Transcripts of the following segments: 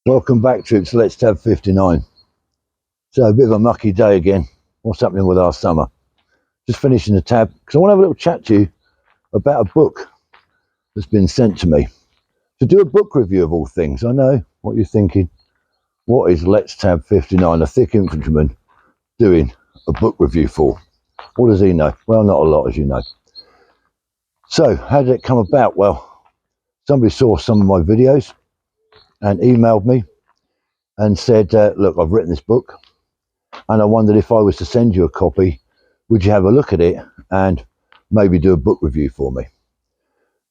Welcome back, troops. Let's Tab 59. So a bit of a mucky day again. What's happening with our summer? Just finishing the tab because I want to have a little chat to you about a book that's been sent to me to do a book review of all things. I know what you're thinking. What is Let's Tab 59, a thick infantryman, doing a book review for? What does he know? Well, not a lot, as you know. So how did it come about? Well, somebody saw some of my videos and emailed me and said, look, I've written this book and I wondered if I was to send you a copy, would you have a look at it and maybe do a book review for me?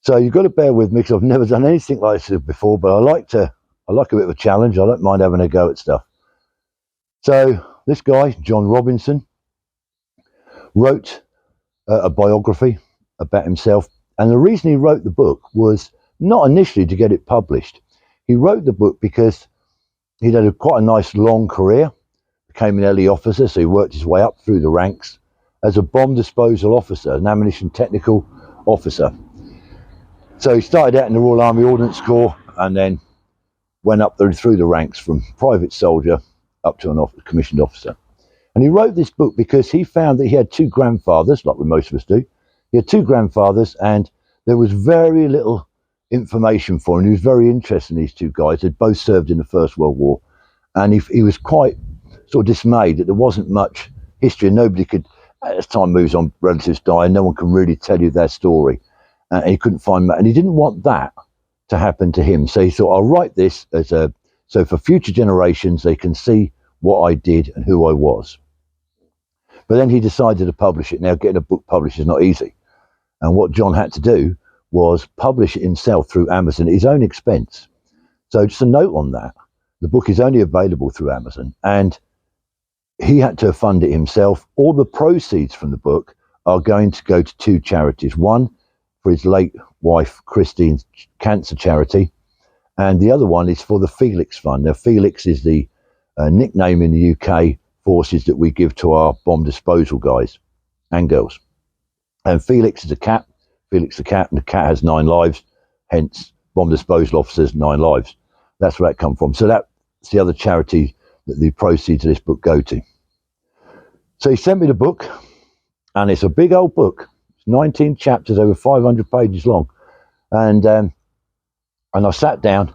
So you've got to bear with me because I've never done anything like this before, but I like a bit of a challenge. I don't mind having a go at stuff. So this guy, John Robinson, wrote a biography about himself. And the reason he wrote the book was not initially to get it published. He wrote the book because he'd had quite a nice long career, became an LE officer, so he worked his way up through the ranks as a bomb disposal officer, an ammunition technical officer. So he started out in the Royal Army Ordnance Corps and then went up through the ranks from private soldier up to an commissioned officer. And he wrote this book because he found that he had two grandfathers, like most of us do. He had two grandfathers and there was very little information for him. He was very interested in these two guys. They'd both served in the First World War. And he was quite sort of dismayed that there wasn't much history and nobody could, as time moves on, relatives die and no one can really tell you their story. And he couldn't find that. And he didn't want that to happen to him. So he thought, I'll write this so for future generations, they can see what I did and who I was. But then he decided to publish it. Now, getting a book published is not easy. And what John had to do was publish it himself through Amazon at his own expense. So just a note on that. The book is only available through Amazon and he had to fund it himself. All the proceeds from the book are going to go to two charities. One for his late wife, Christine's cancer charity. And the other one is for the Felix Fund. Now, Felix is the nickname in the UK forces that we give to our bomb disposal guys and girls. And Felix is a cat. Felix the cat, and the cat has 9 lives. Hence, bomb disposal officers, 9 lives. That's where that come from. So that's the other charity that the proceeds of this book go to. So he sent me the book, and it's a big old book. It's 19 chapters, over 500 pages long. And I sat down,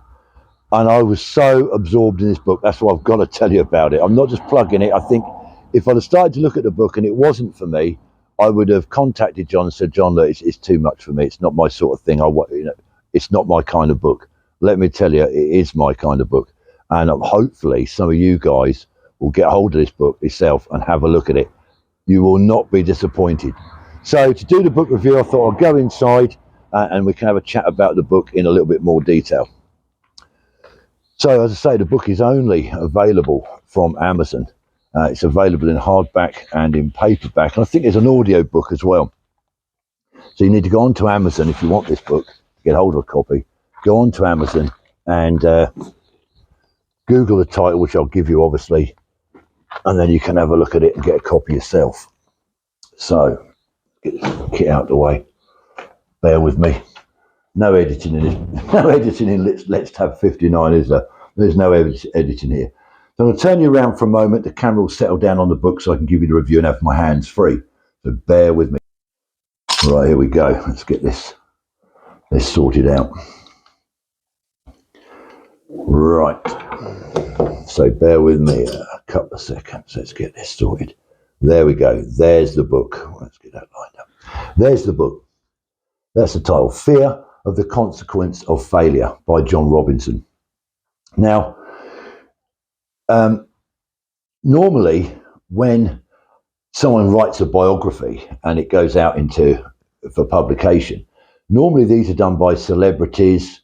and I was so absorbed in this book. That's why I've got to tell you about it. I'm not just plugging it. I think if I'd have started to look at the book and it wasn't for me, I would have contacted John and said, John, look, it's too much for me. It's not my sort of thing. It's not my kind of book. Let me tell you, it is my kind of book. And hopefully some of you guys will get hold of this book yourself and have a look at it. You will not be disappointed. So to do the book review, I thought I'll go inside and we can have a chat about the book in a little bit more detail. So as I say, the book is only available from Amazon. It's available in hardback and in paperback. And I think there's an audio book as well. So you need to go onto Amazon if you want this book, get hold of a copy. Go onto Amazon and Google the title, which I'll give you, obviously. And then you can have a look at it and get a copy yourself. So, get this kit out of the way. Bear with me. No editing in this. No editing in Let's Tab 59, is there? There's no editing here. So I'm going to turn you around for a moment. The camera will settle down on the book so I can give you the review and have my hands free. So bear with me. Right, here we go. Let's get this sorted out. Right. So bear with me a couple of seconds. Let's get this sorted. There we go. There's the book. Let's get that lined up. There's the book. That's the title. Fear of the Consequence of Failure by John Robinson. Now, normally when someone writes a biography and it goes out for publication, normally these are done by celebrities,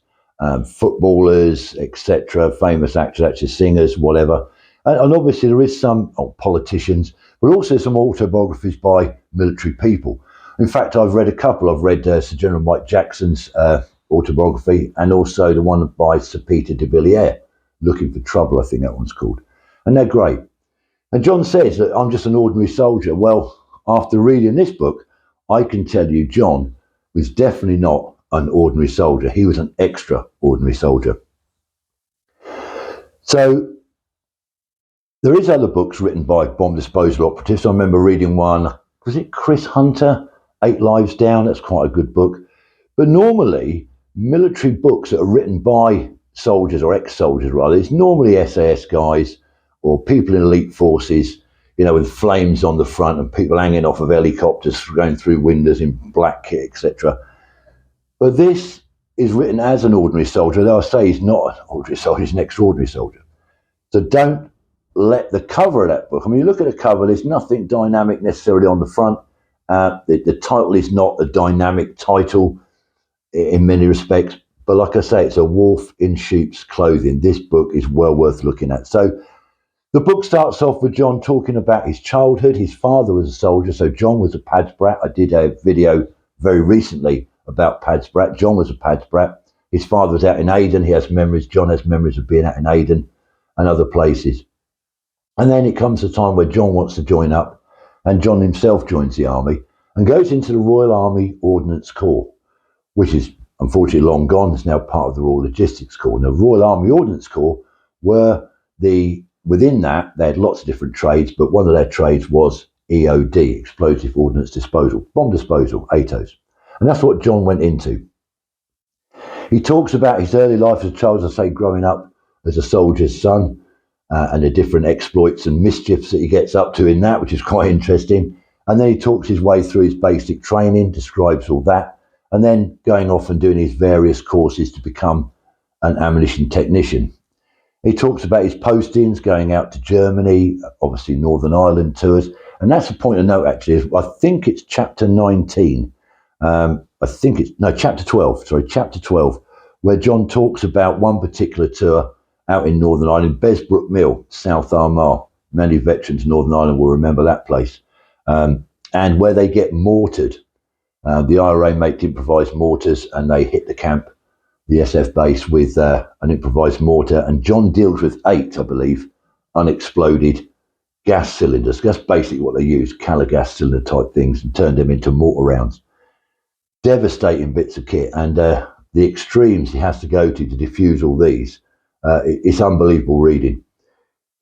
footballers, etc., famous actors, actresses, singers, whatever. And obviously there is some politicians, but also some autobiographies by military people. In fact, I've read a couple. I've read Sir General Mike Jackson's autobiography and also the one by Sir Peter de Villiers, Looking for Trouble, I think that one's called. And they're great. And John says that I'm just an ordinary soldier. Well, after reading this book, I can tell you John was definitely not an ordinary soldier. He was an extraordinary soldier. So there is other books written by bomb disposal operatives. I remember reading one, was it Chris Hunter, 8 Lives Down? That's quite a good book. But normally, military books that are written by soldiers or ex-soldiers rather, it's normally SAS guys or people in elite forces, you know, with flames on the front and people hanging off of helicopters going through windows in black kit, etc. But this is written as an ordinary soldier. Though I say he's not an ordinary soldier, he's an extraordinary soldier. So don't let the cover of that book, I mean, you look at the cover, there's nothing dynamic necessarily on the front. The title is not a dynamic title in many respects, but like I say, it's a wolf in sheep's clothing. This book is well worth looking at. So the book starts off with John talking about his childhood. His father was a soldier, so John was a Pads brat. I did a video very recently about Pads brat. John was a Pads brat. His father was out in Aden. He has memories. John has memories of being out in Aden and other places. And then it comes a time where John wants to join up, and John himself joins the army and goes into the Royal Army Ordnance Corps, which is unfortunately long gone. It's now part of the Royal Logistics Corps. Now, the Royal Army Ordnance Corps within that, they had lots of different trades, but one of their trades was EOD, Explosive Ordnance Disposal, bomb disposal, ATOS. And that's what John went into. He talks about his early life as a child, as I say, growing up as a soldier's son, and the different exploits and mischiefs that he gets up to in that, which is quite interesting. And then he talks his way through his basic training, describes all that, and then going off and doing his various courses to become an ammunition technician. He talks about his postings, going out to Germany, obviously Northern Ireland tours. And that's a point of note, actually. I think it's chapter 19. Chapter 12, where John talks about one particular tour out in Northern Ireland, Besbrook Mill, South Armagh. Many veterans of Northern Ireland will remember that place. And where they get mortared. The IRA make improvised mortars and they hit the camp, the SF base, with an improvised mortar. And John deals with 8, I believe, unexploded gas cylinders. That's basically what they use, Cala gas cylinder type things, and turned them into mortar rounds. Devastating bits of kit. And the extremes he has to go to defuse all these. It's unbelievable reading.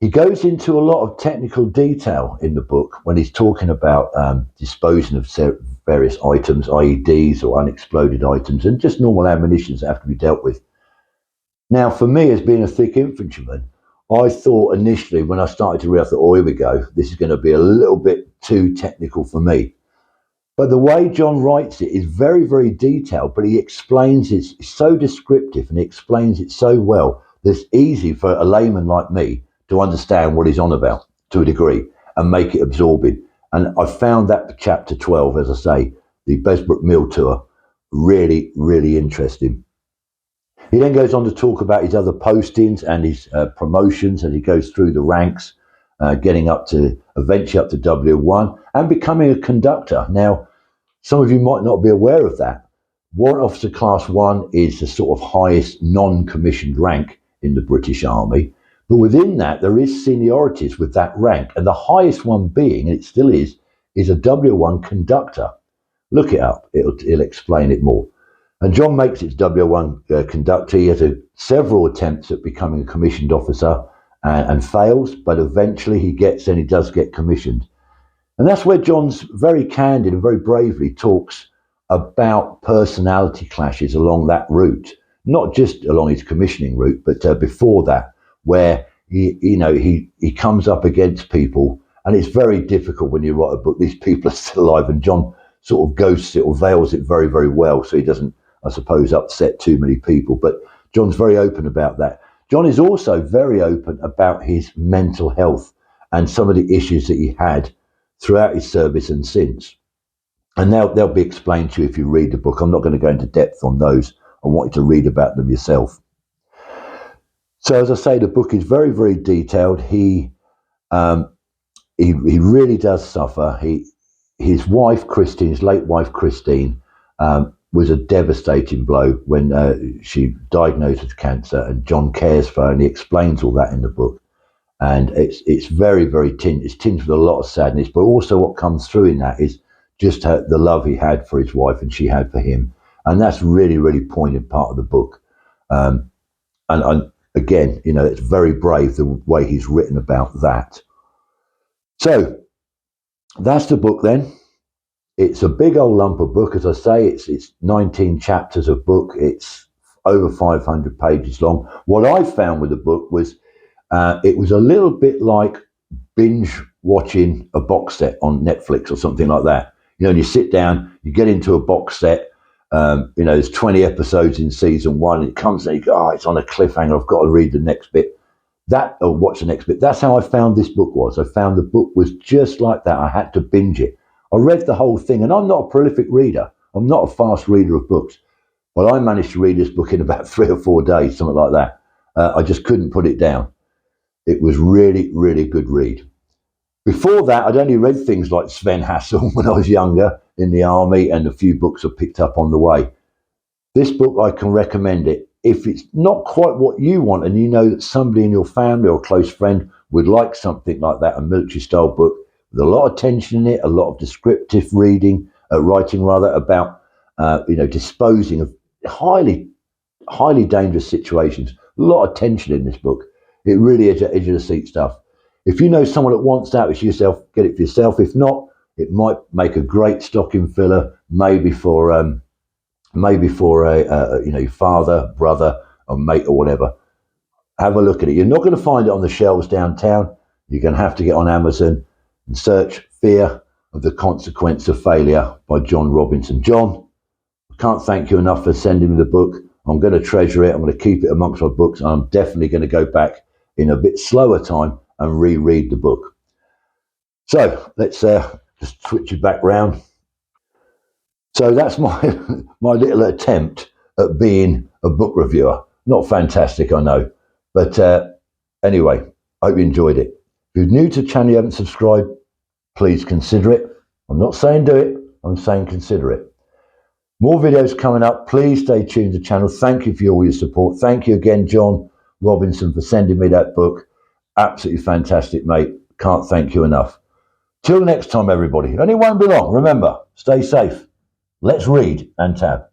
He goes into a lot of technical detail in the book when he's talking about disposing of various items, IEDs or unexploded items, and just normal ammunitions that have to be dealt with. Now, for me, as being a thick infantryman, I thought initially when I started to realize that, oh, here we go, this is going to be a little bit too technical for me. But the way John writes it is very, very detailed, but he explains it, it's so descriptive and he explains it so well that it's easy for a layman like me to understand what he's on about to a degree and make it absorbing. And I found that chapter 12, as I say, the Besbrook Mill tour, really, really interesting. He then goes on to talk about his other postings and his promotions as he goes through the ranks, getting up to eventually up to W1 and becoming a conductor. Now, some of you might not be aware of that. Warrant Officer Class 1 is the sort of highest non-commissioned rank in the British Army. But within that, there is seniorities with that rank. And the highest one being, and it still is a W1 conductor. Look it up. It'll explain it more. And John makes it W1 conductor. He has several attempts at becoming a commissioned officer and fails, but eventually he does get commissioned. And that's where John's very candid and very bravely talks about personality clashes along that route, not just along his commissioning route, but before that, where he comes up against people, and it's very difficult when you write a book. These people are still alive, and John sort of ghosts it or veils it very, very well, so he doesn't, I suppose, upset too many people. But John's very open about that. John is also very open about his mental health and some of the issues that he had throughout his service and since. And they'll be explained to you if you read the book. I'm not going to go into depth on those. I want you to read about them yourself. So as I say, the book is very, very detailed. He really does suffer. His wife, Christine, his late wife, Christine, was a devastating blow when she diagnosed with cancer, and John cares for her, and he explains all that in the book. And it's very, very tinged with a lot of sadness, but also what comes through in that is just the love he had for his wife and she had for him. And that's really, really poignant part of the book. And again, you know, it's very brave the way he's written about that. So that's the book then. It's a big old lump of book, as I say. It's 19 chapters of book. It's over 500 pages long. What I found with the book was it was a little bit like binge watching a box set on Netflix or something like that. You know, and you sit down, you get into a box set. You know, there's 20 episodes in season one, and it comes and you go, oh, it's on a cliffhanger. I've got to read the next bit. Or watch the next bit. That's how I found this book was. I found the book was just like that. I had to binge it. I read the whole thing, and I'm not a prolific reader. I'm not a fast reader of books. Well, I managed to read this book in about 3 or 4 days, something like that. I just couldn't put it down. It was really, really good read. Before that, I'd only read things like Sven Hassel when I was younger in the army, and a few books I picked up on the way. This book, I can recommend it. If it's not quite what you want, and you know that somebody in your family or close friend would like something like that, a military style book with a lot of tension in it, a lot of descriptive writing about disposing of highly dangerous situations. A lot of tension in this book. It really is edge of the seat stuff. If you know someone that wants that, it's yourself, get it for yourself. If not, it might make a great stocking filler, maybe for your father, brother, or mate, or whatever. Have a look at it. You're not going to find it on the shelves downtown. You're going to have to get on Amazon and search "Fear of the Consequence of Failure" by John Robinson. John, I can't thank you enough for sending me the book. I'm going to treasure it. I'm going to keep it amongst my books, and I'm definitely going to go back in a bit slower time and reread the book. So let's just switch it back round. So that's my little attempt at being a book reviewer. Not fantastic, I know. But anyway, I hope you enjoyed it. If you're new to the channel, you haven't subscribed, please consider it. I'm not saying do it, I'm saying consider it. More videos coming up. Please stay tuned to the channel. Thank you for all your support. Thank you again, John Robinson, for sending me that book. Absolutely fantastic, mate. Can't thank you enough. Till next time, everybody. It only won't be long. Remember, stay safe. Let's read and tab.